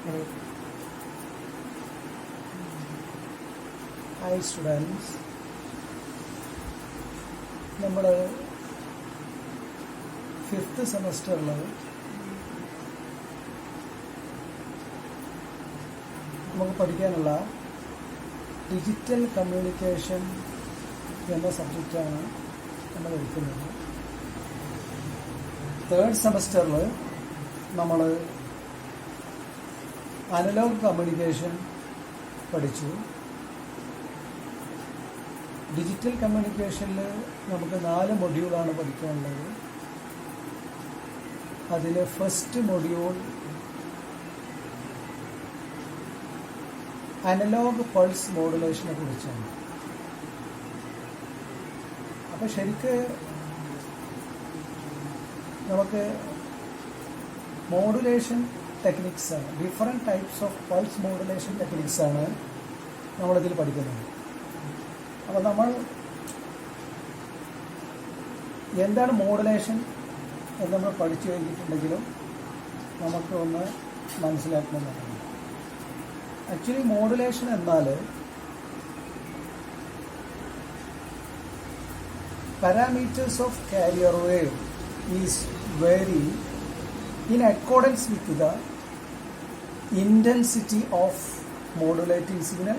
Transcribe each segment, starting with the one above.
Hi students, നമ്മൾ 5th സെമസ്റ്ററിൽ നമുക്ക് പഠിക്കാനുള്ള ഡിജിറ്റൽ കമ്മ്യൂണിക്കേഷൻ എന്ന സബ്ജക്റ്റാണ് നമ്മൾ എടുക്കുന്നത്. 3rd സെമസ്റ്ററിൽ നമ്മൾ അനലോഗ് കമ്മ്യൂണിക്കേഷൻ പഠിച്ചു. ഡിജിറ്റൽ കമ്മ്യൂണിക്കേഷനിൽ നമുക്ക് 4 മൊഡ്യൂളാണ് പഠിക്കാനുള്ളത്. അതിൽ ഫസ്റ്റ് മൊഡ്യൂൾ അനലോഗ് പൾസ് മോഡുലേഷനെ കുറിച്ചാണ്. അപ്പോൾ ശരിക്ക് നമുക്ക് മോഡുലേഷൻ ടെക്നിക്സാണ്, different types of pulse modulation ടെക്നിക്സാണ് നമ്മളിതിൽ പഠിക്കുന്നത്. അപ്പോൾ നമ്മൾ എന്താണ് മോഡുലേഷൻ എന്ന് നമ്മൾ പഠിച്ചു കഴിഞ്ഞിട്ടുണ്ടെങ്കിലും നമുക്ക് ഒന്ന് മനസ്സിലാക്കണമെന്നുണ്ട്. ആക്ച്വലി മോഡുലേഷൻ എന്നാൽ parameters of carrier wave is vary in accordance with the intensity of modulating signal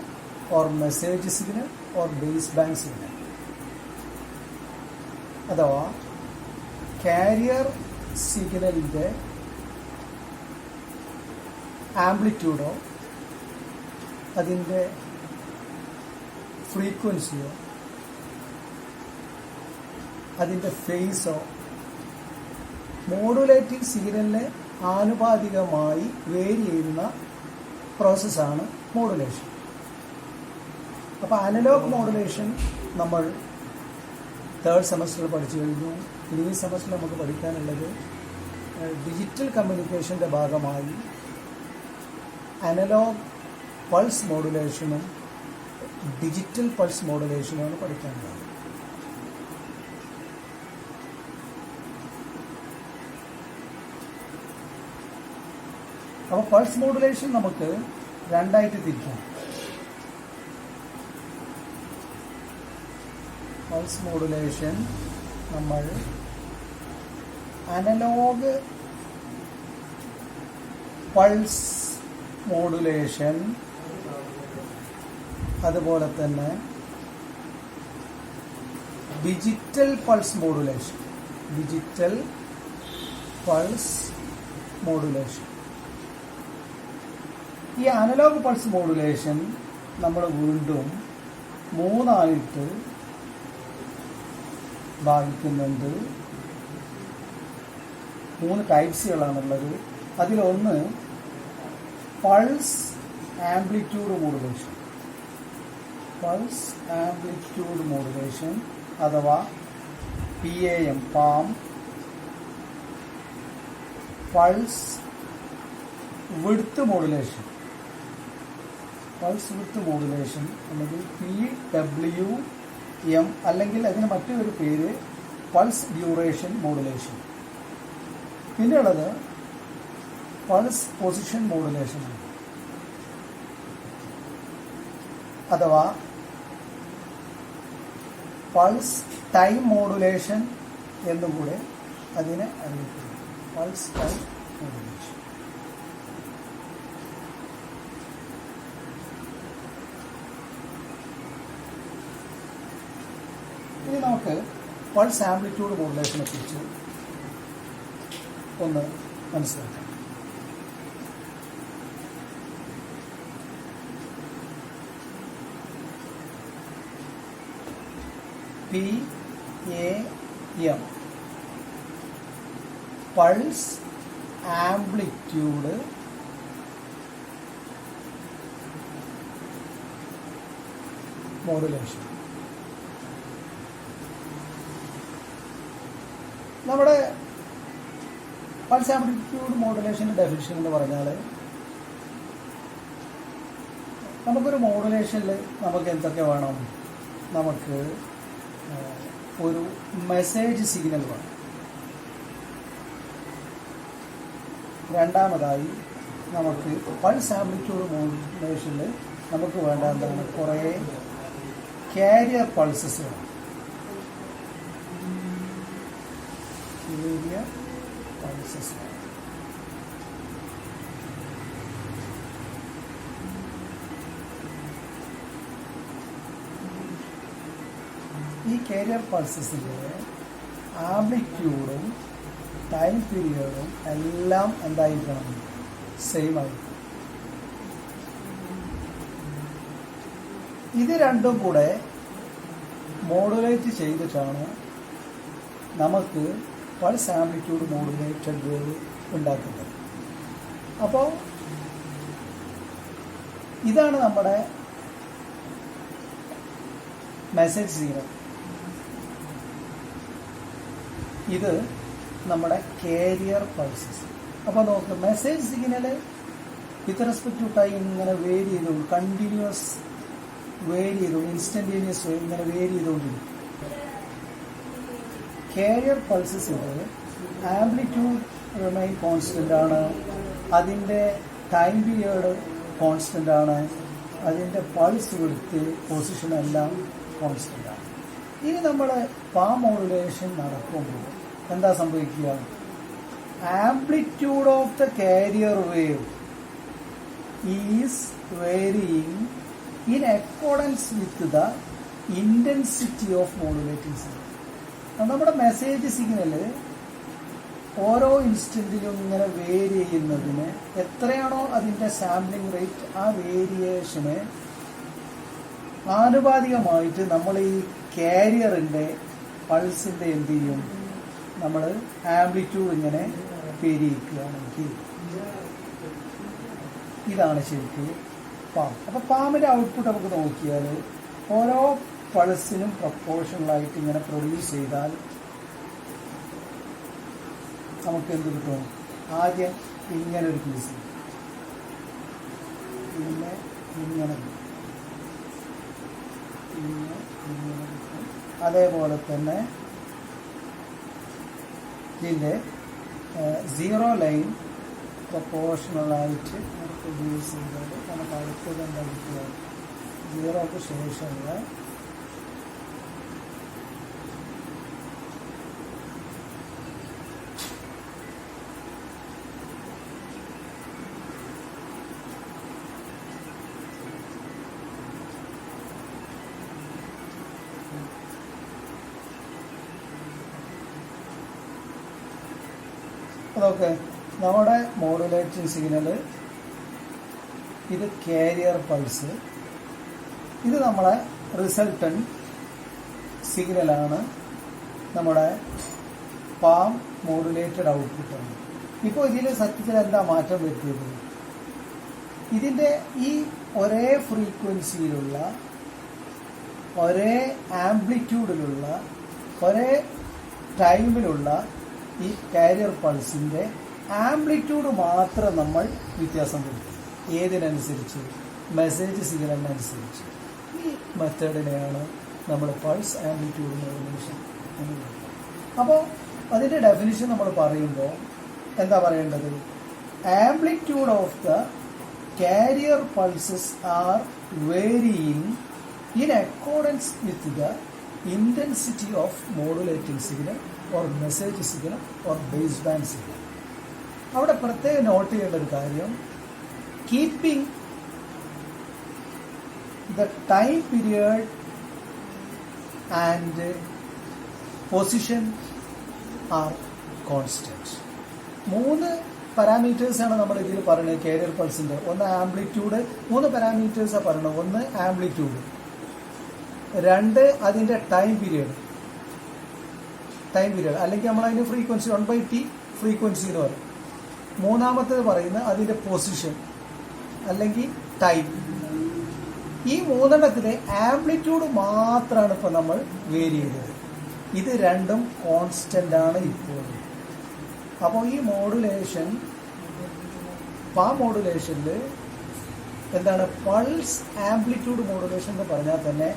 or message signal or baseband signal. അഥവാ കാരിയർ സിഗ്നലിൻ്റെ ആംപ്ലിറ്റ്യൂഡോ അതിൻ്റെ ഫ്രീക്വൻസിയോ അതിൻ്റെ ഫേസോ മോഡുലേറ്റിംഗ് സിഗ്നലിന് ആനുപാതികമായി വേരി ചെയ്യുന്ന പ്രോസസ്സാണ് മോഡുലേഷൻ. അപ്പോൾ അനലോഗ് മോഡുലേഷൻ നമ്മൾ 3rd സെമസ്റ്ററിൽ പഠിച്ചു കഴിഞ്ഞു. ഇനി ഈ സെമസ്റ്ററിൽ നമുക്ക് പഠിക്കാനുള്ളത് ഡിജിറ്റൽ കമ്മ്യൂണിക്കേഷൻ്റെ ഭാഗമായി അനലോഗ് പൾസ് മോഡുലേഷനും ഡിജിറ്റൽ പൾസ് മോഡുലേഷനുമാണ് പഠിക്കാനുള്ളത്. അപ്പോൾ പൾസ് മോഡുലേഷൻ നമുക്ക് 2ആയിട്ട് തിരിക്കാം. പൾസ് മോഡുലേഷൻ നമ്മൾ അനലോഗ് പൾസ് മോഡുലേഷൻ അതുപോലെ തന്നെ digital pulse modulation, digital pulse modulation. ഈ അനലോഗ് പൾസ് മോഡുലേഷൻ നമ്മൾ വീണ്ടും 3ആയിട്ട് ഭാഗിക്കുന്നുണ്ട്. 3 ടൈപ്സുകളാണുള്ളത്. അതിലൊന്ന് pulse amplitude modulation, pulse amplitude modulation അഥവാ PAM, pulse width modulation, pulse width modulation അല്ലെങ്കിൽ PWM, അല്ലെങ്കിൽ അതിന് മറ്റൊരു പേര് പൾസ് ഡ്യൂറേഷൻ മോഡുലേഷൻ. പിന്നെയുള്ളത് പൾസ് പൊസിഷൻ മോഡുലേഷൻ അഥവാ പൾസ് ടൈം മോഡുലേഷൻ എന്നുകൂടെ അതിനെ അറിയപ്പെടുന്നു. Pulse time modulation. ഇനി നമുക്ക് പൾസ് ആംപ്ലിറ്റ്യൂഡ് മോഡുലേഷനെ കുറിച്ച് ഒന്ന് മനസ്സിലാക്കാം. PAM pulse amplitude modulation. നമ്മുടെ പൾസ് ആംപ്ലിറ്റ്യൂഡ് മോഡുലേഷൻ്റെ ഡെഫിനിഷൻ എന്ന് പറഞ്ഞാൽ നമുക്കൊരു മോഡുലേഷനിൽ നമുക്ക് എന്തൊക്കെ വേണം? നമുക്ക് ഒരു മെസ്സേജ് സിഗ്നൽ വേണം. രണ്ടാമതായി നമുക്ക് പൾസ് ആംപ്ലിറ്റ്യൂഡ് മോഡുലേഷനിൽ നമുക്ക് വേണ്ട എന്താണ് കുറേ കാരിയർ പൾസസ് വേണം. കാരിയർ പൾസസ് വേണം. ഈ കാരിയർ പൾസസിൻ്റെ ആംപ്ലിറ്റ്യൂഡും ടൈം പീരിയഡും എല്ലാം എന്തായിരിക്കണം? സെയിം ആയിരിക്കും. ഇത് രണ്ടും കൂടെ മോഡുലേറ്റ് ചെയ്തിട്ടാണ് നമുക്ക് പൾസ് ആംപ്ലിറ്റ്യൂഡ് മോഡുലേറ്റഡ് വേവ് ഉണ്ടാക്കുന്നത്. അപ്പോൾ ഇതാണ് നമ്മുടെ മെസ്സേജ് സിഗ്നൽ. ഇത് നമ്മുടെ കാരിയർ പൾസസ്. അപ്പോൾ നോക്ക്, message signal with respect to time ഇങ്ങനെ വേരി ചെയ്തുകൊണ്ട് കണ്ടിന്യൂസ് വേരി ചെയ്തുകൊണ്ട് ഇൻസ്റ്റന്റേനിയസ് വേ ഇങ്ങനെ വേരി ചെയ്തുകൊണ്ടിരിക്കും. കാരിയർ പൾസസിൻ്റെ ആംപ്ലിറ്റ്യൂഡ് റിമൈൻ കോൺസ്റ്റന്റ് ആണ്, അതിൻ്റെ ടൈം പീരിയഡ് കോൺസ്റ്റന്റ് ആണ്, അതിൻ്റെ പൾസ് വിഡ്ത്ത് പൊസിഷൻ എല്ലാം കോൺസ്റ്റന്റ് ആണ്. ഇനി നമ്മൾ പാം മോഡുലേഷൻ നടക്കുമ്പോൾ എന്താ സംഭവിക്കുക? Amplitude of the carrier wave is varying in accordance with the intensity of modulating signal. നമ്മുടെ മെസ്സേജ് സിഗ്നല് ഓരോ ഇൻസ്റ്റന്റിലും ഇങ്ങനെ വേരി ചെയ്യുന്നതിന് എത്രയാണോ അതിൻ്റെ സാമ്പിളിംഗ് റേറ്റ്, ആ വേരിയേഷന് ആനുപാതികമായിട്ട് നമ്മൾ ഈ കാരിയറിൻ്റെ പൾസിൻ്റെ എന്ത് ചെയ്യും? നമ്മൾ ആംപ്ലിറ്റ്യൂഡ് ഇങ്ങനെ പെരുക്കുകയാണെങ്കിൽ ഇതാണ് ശരിക്കും പാം. അപ്പോൾ പാമിൻ്റെ ഔട്ട്പുട്ട് നമുക്ക് നോക്കിയാൽ ഓരോ പൾസിനും പ്രപ്പോർഷണലായിട്ട് ഇങ്ങനെ പ്രൊഡ്യൂസ് ചെയ്താൽ നമുക്ക് എന്ത് കിട്ടും? ആദ്യം ഇങ്ങനെ ഒരു പീസ്, പിന്നെ ഇങ്ങനെ കിട്ടും. അതേപോലെ തന്നെ ഇതിൻ്റെ സീറോ ലൈൻ പ്രപ്പോർഷണലായിട്ട് പ്രൊഡ്യൂസ് ചെയ്താൽ നമുക്ക് അടുത്തത് എന്താ കിട്ടുക? സീറോക്ക് ശേഷമുള്ള അതൊക്കെ നമ്മുടെ മോഡുലേറ്റിംഗ് സിഗ്നൽ. ഇത് കാരിയർ പൾസ്, ഇത് നമ്മളെ റിസൾട്ടൻറ്റ് സിഗ്നലാണ്, നമ്മുടെ പാം മോഡുലേറ്റഡ് ഔട്ട്പുട്ടാണ്. ഇപ്പോൾ ഇതിൽ സത്യത്തിൽ എന്താ മാറ്റം വരുത്തിയത്? ഇതിൻ്റെ ഈ ഒരേ ഫ്രീക്വൻസിയിലുള്ള, ഒരേ ആംപ്ലിറ്റ്യൂഡിലുള്ള, ഒരേ ടൈമിലുള്ള ഈ കാരിയർ പൾസിൻ്റെ ആംപ്ലിറ്റ്യൂഡ് മാത്രം നമ്മൾ വ്യത്യാസം വരുത്തും. ഏതിനനുസരിച്ച്? മെസ്സേജ് സിഗ്നലിനനുസരിച്ച്. ഈ മെത്തേഡിനെയാണ് നമ്മൾ പൾസ് ആംപ്ലിറ്റ്യൂഡ് മോഡുലേഷൻ എന്ന് പറയുന്നത്. അപ്പോൾ അതിൻ്റെ ഡെഫിനിഷൻ നമ്മൾ പറയുമ്പോൾ എന്താ പറയേണ്ടത്? Amplitude of the carrier pulses are varying in accordance with the intensity of modulating signal or message signal or baseband signal. അവിടെ പ്രത്യേകം നോട്ട് ചെയ്യേണ്ട ഒരു കാര്യം, keeping the time period and position are constant. 3 പാരാമീറ്റേഴ്സാണ് നമ്മൾ ഇതിൽ പറയുന്നത് കാരിയർ പൾസിൻ്റെ. ഒന്ന് ആംപ്ലിറ്റ്യൂഡ്, 3 പാരാമീറ്റേഴ്സാണ് പറയുന്നത്. ഒന്ന് ആംപ്ലിറ്റ്യൂഡ്, 2 അതിൻ്റെ ടൈം പീരിയഡ് അല്ലെങ്കിൽ നമ്മളതിൻ്റെ ഫ്രീക്വൻസി 1/t ഫ്രീക്വൻസി എന്ന് പറയും. 3-മത്തേത് പറയുന്നത് അതിൻ്റെ പൊസിഷൻ അല്ലെങ്കിൽ ടൈം. ഈ 3-എണ്ണത്തിലെ ആംപ്ലിറ്റ്യൂഡ് മാത്രമാണ് ഇപ്പോൾ നമ്മൾ വേരി ചെയ്തത്. ഇത് രണ്ടും കോൺസ്റ്റന്റ് ആണ് ഇപ്പോൾ. അപ്പോൾ ഈ മോഡുലേഷൻ, പാം മോഡുലേഷനിൽ എന്താണ്? പൾസ് ആംപ്ലിറ്റ്യൂഡ് മോഡുലേഷൻ എന്ന് പറഞ്ഞാൽ തന്നെ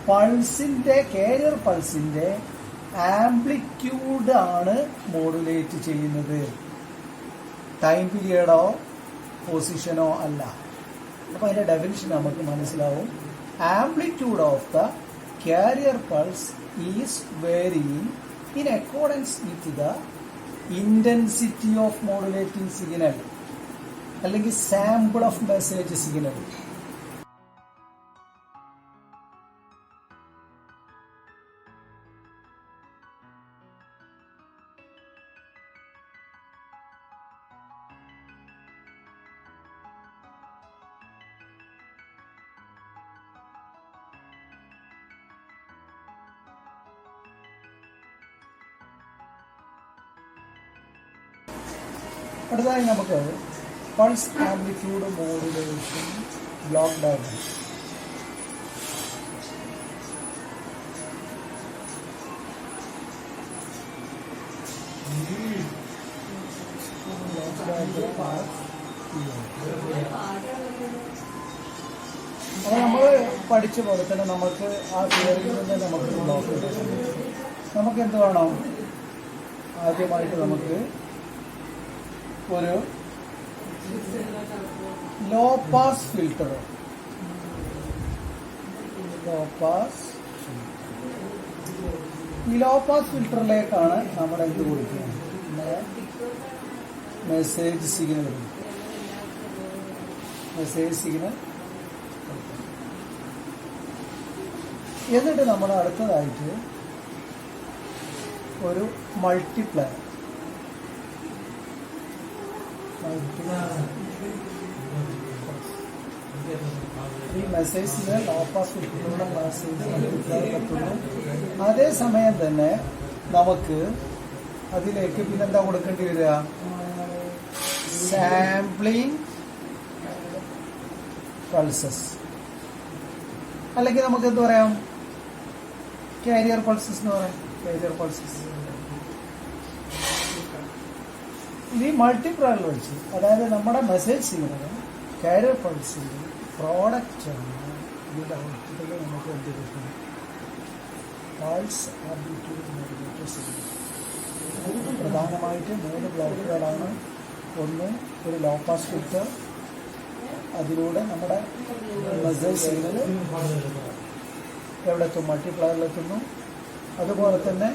പൾസിൻ്റെ, കാരിയർ പൾസിൻ്റെ ആംപ്ലിറ്റ്യൂഡ് ആണ് മോഡുലേറ്റ് ചെയ്യുന്നത്. ടൈം പീരിയഡോ പൊസിഷനോ അല്ല. അപ്പോൾ അതിൻ്റെ ഡെഫിനിഷൻ നമുക്ക് മനസ്സിലാവും. Amplitude of the carrier pulse is varying in accordance with the intensity of modulating signal അല്ലെങ്കിൽ സാമ്പിൾ ഓഫ് മെസ്സേജ് സിഗ്നൽ. അടുത്തതായി നമുക്ക് pulse amplitude modulation block diagram. അപ്പോൾ നമ്മൾ പഠിച്ച പോലെ തന്നെ നമുക്ക് ആ തിയറിയിൽ തന്നെ നമുക്ക് ബ്ലോക്ക് കിട്ടും. നമുക്ക് എന്ത് വേണം? ആദ്യമായിട്ട് നമുക്ക് ഒരു ലോ പാസ് ഫിൽട്ടർ, ഈ ലോ പാസ് ഫിൽട്ടറിലേക്കാണ് നമ്മൾ എന്ത് കൊടുക്കുന്നത്? നമ്മുടെ മെസ്സേജ് സിഗ്നൽ എന്നിട്ട് നമ്മൾ അടുത്തതായിട്ട് ഒരു മൾട്ടിപ്ലയർ, ഈ മെസ്സേജിന് ലോ പാസ് ഫിൽറ്ററിലുള്ള മെസ്സേജ് എത്തുന്നു. അതേസമയം തന്നെ നമുക്ക് അതിലേക്ക് പിന്നെന്താ കൊടുക്കേണ്ടി വരിക? സാമ്പിളിംഗ് പൾസസ്, അല്ലെങ്കിൽ നമുക്ക് എന്ത് പറയാം? കാരിയർ പൾസസ് എന്ന് പറയാം. കാരിയർ പൾസസ് ഈ മൾട്ടിപ്ലയറിൽ വെച്ച്, അതായത് നമ്മുടെ മെസ്സേജ് സിഗ്നൽ കാരിയർ പൾസിന്റെ പ്രോഡക്റ്റാണ്. ഇതിന്റെ ഔട്ട്പുട്ടിൽ നമുക്ക് എന്ത് കിട്ടും? Pulse amplitude modulator signal. പ്രധാനമായിട്ട് 3 ബ്ലോക്കുകളാണ്. ഒന്ന്, ഒരു ലോ പാസ് ഫിൽറ്റർ, അതിലൂടെ നമ്മുടെ മെസ്സേജ് സിഗ്നൽ എവിടെ എത്തും? മൾട്ടിപ്ലയറിലെത്തുന്നു. അതുപോലെ തന്നെ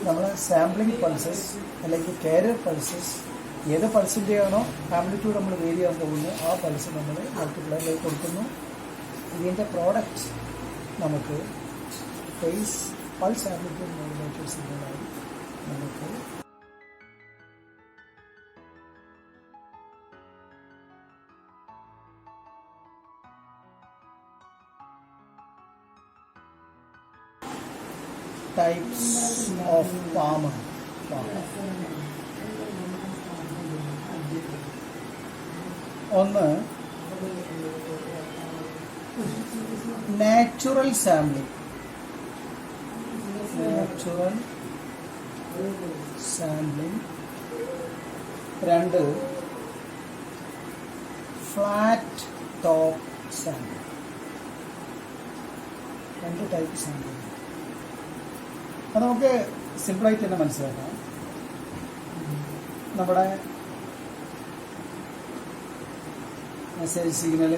നമ്മളെ സാമ്പിളിംഗ് പൾസസ് അല്ലെങ്കിൽ കാരിയർ പൾസസ്, ഏത് പൾസിൻ്റെയാണോ ആംപ്ലിറ്റ്യൂഡ് നമ്മൾ വേരി ചെയ്യാൻ പോകുന്നത് ആ പൾസ് നമ്മൾ മൾട്ടിപ്ലയറിലേക്ക് കൊടുക്കുന്നു. ഇതിൻ്റെ പ്രോഡക്റ്റ് നമുക്ക് പൾസ് ആംപ്ലിറ്റ്യൂഡ് മോഡുലേറ്റർ സിഗ്നലായി നമുക്ക് types of Palmer. ഒന്ന്, നാച്ചുറൽ സാമ്പിളിംഗ്. രണ്ട്, flat top sampling. 2 type sampling. അത് നമുക്ക് സിമ്പിളായിട്ട് തന്നെ മനസ്സിലാക്കാം. നമ്മുടെ മെസ്സേജ് സിഗ്നൽ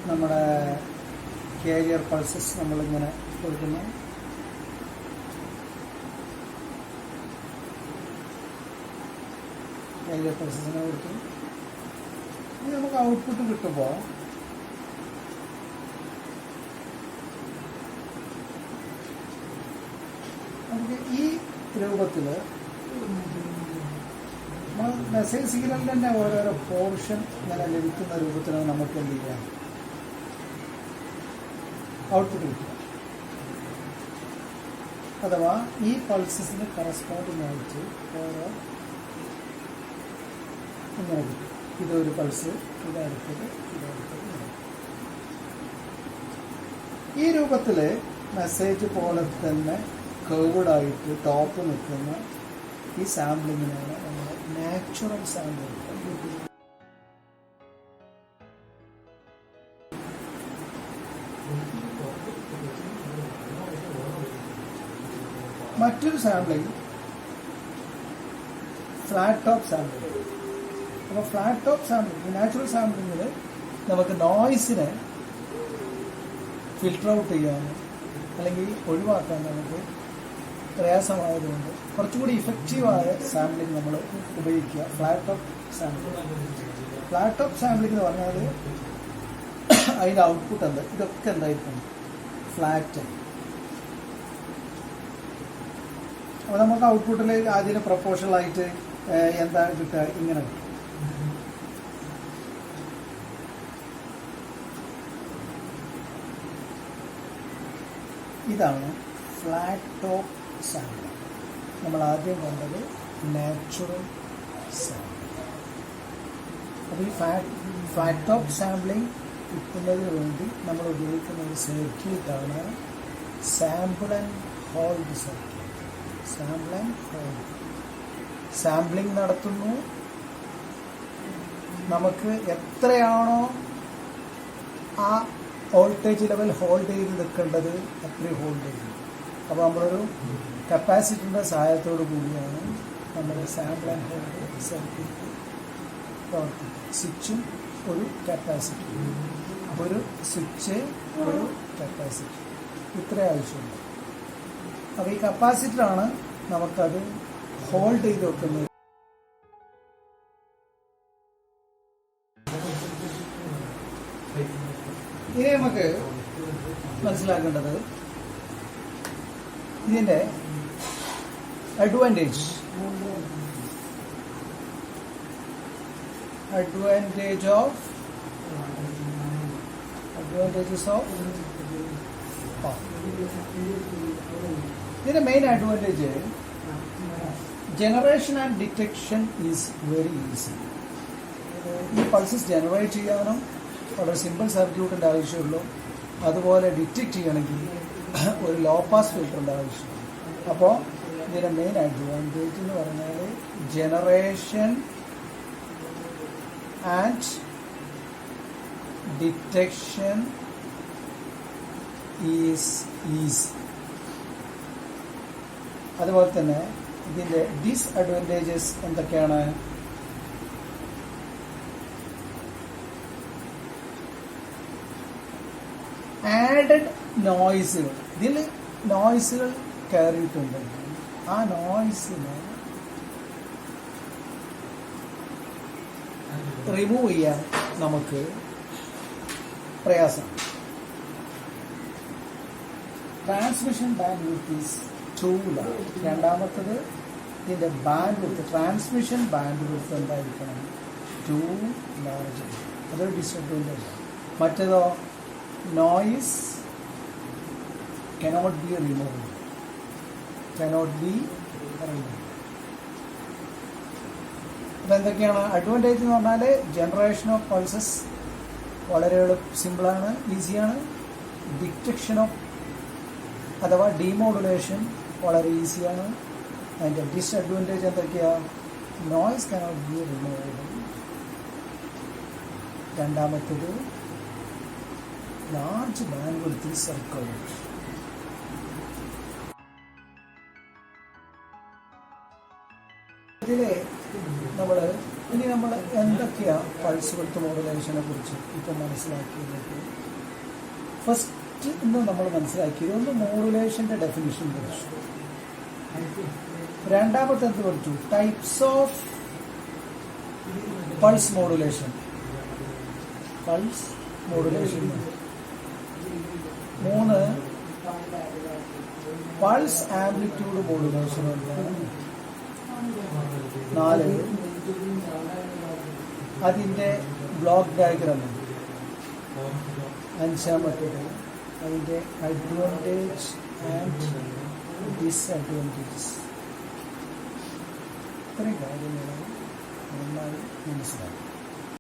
നമ്മുടെ കാരിയർ പൾസസ് നമ്മളിങ്ങനെ കൊടുക്കുന്നു. കാരിയർ പൾസസിനെ കൊടുക്കും. ഇനി നമുക്ക് ഔട്ട്പുട്ട് കിട്ടുമ്പോൾ നമുക്ക് ഈ രൂപത്തിൽ മെസ്സേജ് സിഗ്നലിൽ തന്നെ ഓരോരോ പോർഷൻ ഇങ്ങനെ ലഭിക്കുന്ന രൂപത്തിലാണ് നമുക്ക് എന്ത് ചെയ്യാം? ഔട്ട്പുട്ട് കിട്ടുക. അഥവാ ഈ പൾസസിന് കറസ്പോണ്ടിങ് ആയിട്ട് ഓരോ ഇങ്ങനെ കിട്ടും. ഇതൊരു പൾസ്, ഇതടുത്തത്. ഈ രൂപത്തിൽ മെസ്സേജ് പോലെ തന്നെ കർവ്ഡായിട്ട് ടോപ്പ് നിൽക്കുന്ന ഈ സാമ്പിളിങ്ങിനാണ് നമ്മൾ നാച്ചുറൽ സാമ്പിളിംഗ്. മറ്റൊരു സാമ്പിളിംഗ് ഫ്ലാറ്റ് ടോപ്പ് സാമ്പിളിംഗ്. അപ്പോൾ ഫ്ലാറ്റ് ടോപ്പ് സാമ്പിളിംഗ്, നാച്ചുറൽ സാമ്പിളിങ്ങിൽ നമുക്ക് നോയ്സിനെ ഫിൽട്ടർ ഔട്ട് ചെയ്യാനും അല്ലെങ്കിൽ ഒഴിവാക്കാൻ നമുക്ക് പ്രയാസമായതുകൊണ്ട് കുറച്ചുകൂടി ഇഫക്റ്റീവായ സാമ്പിളിംഗ് നമ്മൾ ഉപയോഗിക്കുക flat top sampling. Flat top sampling എന്ന് പറഞ്ഞാൽ അതിൻ്റെ ഔട്ട്പുട്ട് എന്താ, ഇതൊക്കെ എന്തായിരിക്കും, ഫ്ലാറ്റ്. അപ്പോൾ നമുക്ക് ഔട്ട്പുട്ടിൽ അതിന് പ്രൊപ്പോർഷണലായിട്ട് എന്താ കിട്ടുക, ഇങ്ങനെ കിട്ടും. ഇതാണ് ഫ്ലാറ്റ് ടോപ്പ് സാമ്പിളിംഗ്. നമ്മൾ ആദ്യം കണ്ടത് നാച്ചുറൽ സാമ്പിളിംഗ്. അപ്പോൾ ഈ ഫ്ലാറ്റ് ടോപ്പ് സാമ്പിളിംഗ് കിട്ടുന്നതിന് വേണ്ടി നമ്മൾ ഉപയോഗിക്കുന്ന ഒരു സർക്യൂട്ടാണ് sample and hold circuit. Sample and hold. Sampling നടത്തുന്നു, നമുക്ക് എത്രയാണോ ആ വോൾട്ടേജ് ലെവൽ ഹോൾഡ് ചെയ്ത് നിൽക്കേണ്ടത് അത്രയും ഹോൾഡ് ചെയ്യും. അപ്പോൾ നമ്മളൊരു കപ്പാസിറ്ററിൻ്റെ സഹായത്തോടു കൂടിയാണ് നമ്മൾ സാമ്പിൾ ആൻഡ് ഹോൾഡ് സർക്യൂട്ട് പ്രവർത്തിക്കുക. സ്വിച്ചും ഒരു കപ്പാസിറ്റർ, ഒരു സ്വിച്ച്, ഒരു കപ്പാസിറ്റർ, ഇത്രേ ആവശ്യമുണ്ട്. അപ്പോൾ ഈ കപ്പാസിറ്ററാണ് നമുക്കത് ഹോൾഡ് ചെയ്ത് വെക്കുന്നത്. ഇനി നമുക്ക് മനസ്സിലാക്കേണ്ടത് ഇതിൻ്റെ അഡ്വാൻറ്റേജസ് ഓഫ് ഇതിന്റെ main advantage generation and detection is very easy. ഈ പൾസസ് ജനറേറ്റ് ചെയ്യാനും വളരെ സിമ്പിൾ സർക്യൂട്ടിൻ്റെ ആവശ്യമുള്ളൂ. അതുപോലെ ഡിറ്റക്ട് ചെയ്യണമെങ്കിൽ ഒരു ലോ പാസ് ഫിൽറ്ററിൻ്റെ ആവശ്യമുള്ളൂ. അപ്പോൾ ഇതിൻ്റെ മെയിൻ അഡ്വാൻറ്റേജ് എന്ന് പറഞ്ഞാൽ generation and detection is easy. അതുപോലെ തന്നെ ഇതിൻ്റെ ഡിസ്അഡ്വാൻറ്റേജസ് എന്തൊക്കെയാണ്? ആഡഡ് നോയ്സുകൾ. ഇതിൽ നോയ്സുകൾ കയറിയിട്ടുണ്ടെങ്കിൽ ആ നോയ്സിനെ റിമൂവ് ചെയ്യാൻ നമുക്ക് പ്രയാസം. Transmission bandwidth is too large. രണ്ടാമത്തത് ഇതിൻ്റെ ബാൻഡ്വിഡ്ത്ത്, ട്രാൻസ്മിഷൻ ബാൻഡ്വിഡ്ത്ത് എന്തായിരിക്കണം? Too large. അതൊരു ഡിസഡ്വാൻറ്റേജ്. മറ്റേതോ നോയ്സ് cannot be removed. അപ്പോൾ എന്തൊക്കെയാണ് അഡ്വാൻറ്റേജ് എന്ന് പറഞ്ഞാൽ ജനറേഷൻ ഓഫ് പൾസസ് വളരെ സിമ്പിളാണ്, ഈസിയാണ്. ഡിറ്റക്ഷൻ ഓഫ് അഥവാ ഡീമോഡുലേഷൻ വളരെ ഈസിയാണ്. അതിൻ്റെ ഡിസ്അഡ്വാൻറ്റേജ് എന്തൊക്കെയാണ്? Noise cannot be removed. രണ്ടാമത്തത് ലാർജ് ബാൻഡ്വിഡ്ത്ത് ഈസ് റിക്വയർഡ്. ഇതിലെ നമ്മൾ എന്തൊക്കെയാണ് പൾസ് വിഡ്ത്ത് മോഡുലേഷനെ കുറിച്ച് ഇപ്പം മനസ്സിലാക്കിയത്? ഫസ്റ്റ് ഇന്ന് നമ്മൾ മനസ്സിലാക്കിയത് ഒന്ന് മോഡുലേഷൻ്റെ ഡെഫിനിഷൻ പഠിച്ചു. രണ്ടാമത്തെ എന്ത് പഠിച്ചു? Types of pulse modulation. മൂന്ന് പൾസ് ആംപ്ലിറ്റ്യൂഡ് മോഡുലേഷൻ എന്താണ്? 4 അതിൻ്റെ ബ്ലോക്ക് ഡയഗ്രാം. അഞ്ചാമത്തേത് അതിൻ്റെ അഡ്വാൻറ്റേജ് ആൻഡ് ഡിസ്അഡ്വാൻറ്റേജസ്. ഇത്രയും കാര്യങ്ങളാണ് നന്നായി മനസ്സിലാക്കുക.